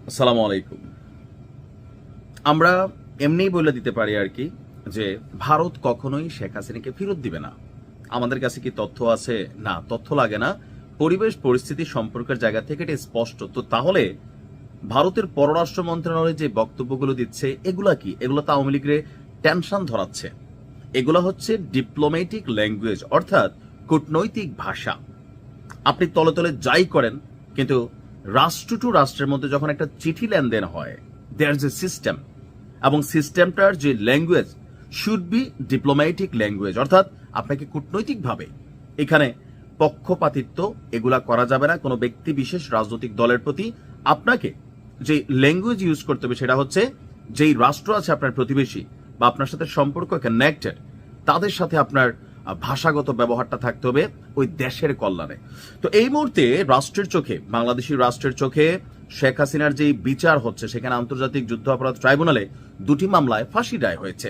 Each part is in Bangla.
আসসালামু আলাইকুম। আমরা এমনিই বলে দিতে পারি আর কি যে ভারত কখনোই শেখ হাসিনাকে ফেরত দিবে না। আমাদের কাছে কি তথ্য আছে? না, তথ্য লাগে না। পরিবেশ পরিস্থিতি সম্পর্কের জায়গা থেকে এটা স্পষ্ট। তো তাহলে ভারতের পররাষ্ট্র মন্ত্রণালয় যে বক্তব্যগুলো দিচ্ছে এগুলা কি? এগুলো তো আওয়ামী লীগের টেনশন ধরাচ্ছে। এগুলো হচ্ছে ডিপ্লোম্যাটিক ল্যাঙ্গুয়েজ, অর্থাৎ কূটনৈতিক ভাষা। আপনি তলে তলে যাই করেন, কিন্তু রাষ্ট্র টু রাষ্ট্রের মধ্যে যখন একটা চিঠি লেনদেন হয়, দেয়ার ইজ এ সিস্টেম, এবং সিস্টেমটার যে language should be diplomatic language, অর্থাৎ আপনাকে কূটনৈতিকভাবে এখানে পক্ষপাতিত্ব এগুলা করা যাবে না কোনো ব্যক্তি বিশেষ রাজনৈতিক দলের প্রতি। আপনাকে যে ল্যাঙ্গুয়েজ ইউজ করতে হবে সেটা হচ্ছে যেই রাষ্ট্র আছে আপনার প্রতিবেশী বা আপনার সাথে সম্পর্ক কানেক্টেড, তাদের সাথে আপনার ভাষাগত ব্যবহারটা থাকতে হবে ওই দেশের কল্যাণে। তো এই মুহূর্তে রাষ্ট্রের চোখে, বাংলাদেশি রাষ্ট্রের চোখে শেখ হাসিনার যে বিচার হচ্ছে, সেখানে আন্তর্জাতিক যুদ্ধ অপরাধ ট্রাইব্যুনালে 2টি মামলায় ফাঁসি রায় হয়েছে।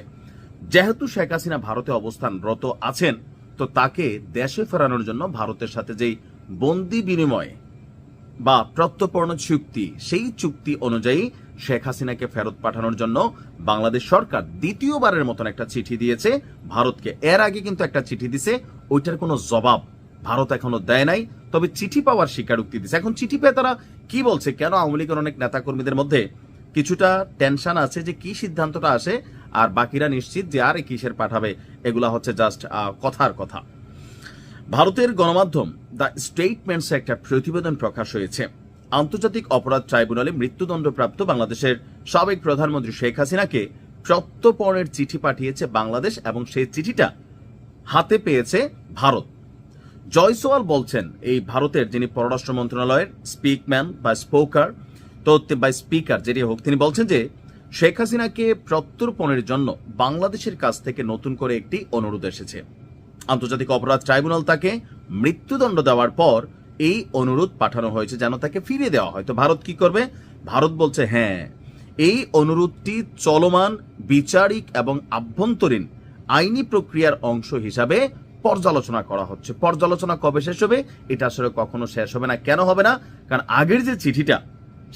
যেহেতু শেখ হাসিনা ভারতে অবস্থানরত আছেন, তো তাকে দেশে ফেরানোর জন্য ভারতের সাথে যেই বন্দি বিনিময় বা প্রত্যর্পণ চুক্তি, সেই চুক্তি অনুযায়ী শেখ হাসিনাকে ফেরত পাঠানোর জন্য বাংলাদেশ সরকার দ্বিতীয়বারের মতন একটা চিঠি দিয়েছে ভারতকে। এর আগে কিন্তু একটা চিঠি দিছে, ওইটার কোনো জবাব ভারত এখনো দেয় নাই, তবে চিঠি পাওয়ার স্বীকারোক্তি দিছে। এখন চিঠি পেয়ে তারা কি বলছে, কেন আওয়ামী লীগের অনেক নেতাকর্মীদের মধ্যে কিছুটা টেনশন আছে যে কি সিদ্ধান্তটা আসে, আর বাকিরা নিশ্চিত যে আর কিসের পাঠাবে, এগুলা হচ্ছে জাস্ট কথার কথা। ভারতের গণমাধ্যম দ্য স্টেটমেন্টসে একটা প্রতিবেদন প্রকাশ হয়েছে। আন্তর্জাতিক অপরাধ ট্রাইব্যুনালে মৃত্যুদণ্ডপ্রাপ্ত বাংলাদেশের সাবেক প্রধানমন্ত্রী শেখ হাসিনাকে প্রত্যর্পণের চিঠি পাঠিয়েছে বাংলাদেশ, এবং সেই চিঠিটা হাতে পেয়েছে ভারত। জয়সওয়াল বলছেন, এই ভারতের যিনি পররাষ্ট্র মন্ত্রণালয়ের স্পিকম্যান বা স্পোকার, তো বা স্পিকার যেটি হোক, তিনি বলছেন যে শেখ হাসিনাকে প্রত্যর্পণের জন্য বাংলাদেশের কাছ থেকে নতুন করে একটি অনুরোধ এসেছে। আন্তর্জাতিক অপরাধ ট্রাইব্যুনাল তাকে মৃত্যুদণ্ড দেওয়ার পর এই অনুরোধ পাঠানো হয়েছে যেন তাকে ফিরিয়ে দেওয়া হয়। তো ভারত কি করবে? ভারত বলছে হ্যাঁ, এই অনুরোধটি চলমান বিচারিক এবং আভ্যন্তরীণ আইনি প্রক্রিয়ার অংশ হিসাবে পর্যালোচনা করা হচ্ছে। পর্যালোচনা কবে শেষ হবে? এটা আসলে কখনো শেষ হবে না। কেন হবে না? কারণ আগের যে চিঠিটা,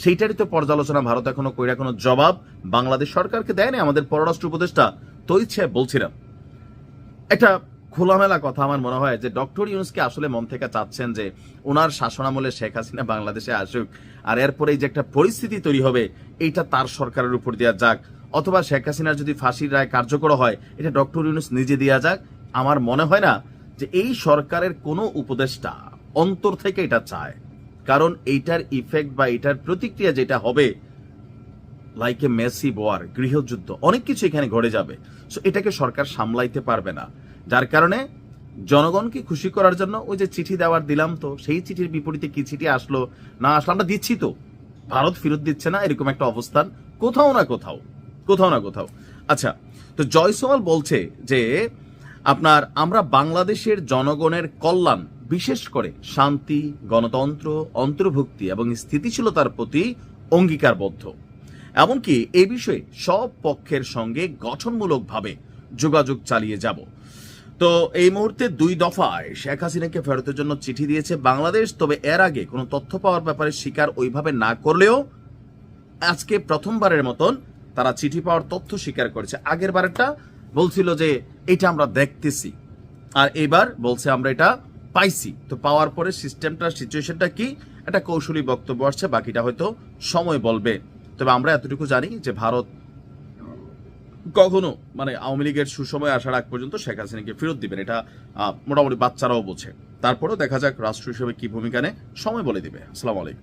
সেইটারই তো পর্যালোচনা ভারত এখনো কইরা কোনো জবাব বাংলাদেশ সরকারকে দেয়নি। আমাদের পররাষ্ট্র উপদেষ্টা তো ইচ্ছে বলছিলাম একটা খোলামেলা কথা। আমার মনে হয় যে ডক্টর ইউনূসকে আসলে মন থেকে চাচ্ছেন যে ওনার শাসনামলে শেখ হাসিনা বাংলাদেশে আসুক, আর এরপরে যে একটা পরিস্থিতি তৈরি হবে এইটা তার সরকারের উপর দেওয়া যাক, অথবা শেখ হাসিনার যদি ফাঁসির রায় কার্যকর হয় এটা ডক্টর ইউনূস নিজে দেওয়া যাক। আমার মনে হয় না যে এই সরকারের কোনো উপদেষ্টা অন্তর থেকে এটা চায়, কারণ এইটার ইফেক্ট বা এটার প্রতিক্রিয়া যেটা হবে, লাইক এ মেসি ওয়ার, গৃহযুদ্ধ, অনেক কিছু এখানে ঘটে যাবে। সো এটাকে সরকার সামলাইতে পারবে না, যার কারণে জনগণকে খুশি করার জন্য ওই যে চিঠি দেওয়ার দিলাম, তো সেই চিঠির বিপরীতে কি চিঠি আসলো না আসলো আমরা দিচ্ছি, তো ভারত ফেরত দিচ্ছে না, এরকম একটা অবস্থান কোথাও না কোথাও। আচ্ছা, তো জয়সওয়াল বলছে যে আমরা বাংলাদেশের জনগণের কল্যাণ, বিশেষ করে শান্তি, গণতন্ত্র, অন্তর্ভুক্তি এবং স্থিতিশীলতার প্রতি অঙ্গীকারবদ্ধ। এমনকি এই বিষয়ে সব পক্ষের সঙ্গে গঠনমূলকভাবে যোগাযোগ চালিয়ে যাব। তো এই মুহূর্তে 2 দফায় শেখ হাসিনাকে ফেরতের জন্য চিঠি দিয়েছে বাংলাদেশ। তবে এর আগে কোনো তথ্য পাওয়ার ব্যাপারে স্বীকার ওইভাবে না করলেও আজকে প্রথমবারের মতন তারা চিঠি পাওয়ার তথ্য স্বীকার করেছে। আগের বারেরটা বলছিল যে এটা আমরা দেখতেছি, আর এবার বলছে আমরা এটা পাইছি। তো পাওয়ার পরে সিচুয়েশনটা কি, একটা কৌশলী বক্তব্য আসছে, বাকিটা হয়তো সময় বলবে। তবে আমরা এতটুকু জানি যে ভারত কখনো আওয়ামী লীগের সুসময় আসার আগ পর্যন্ত শেখ হাসিনাকে ফেরত দিবেন, এটা মোটামুটি বাচ্চারাও বোঝে। তারপরেও দেখা যাক রাষ্ট্র হিসেবে কি ভূমিকা নেয়, সময় বলে দিবে। আসসালামু আলাইকুম।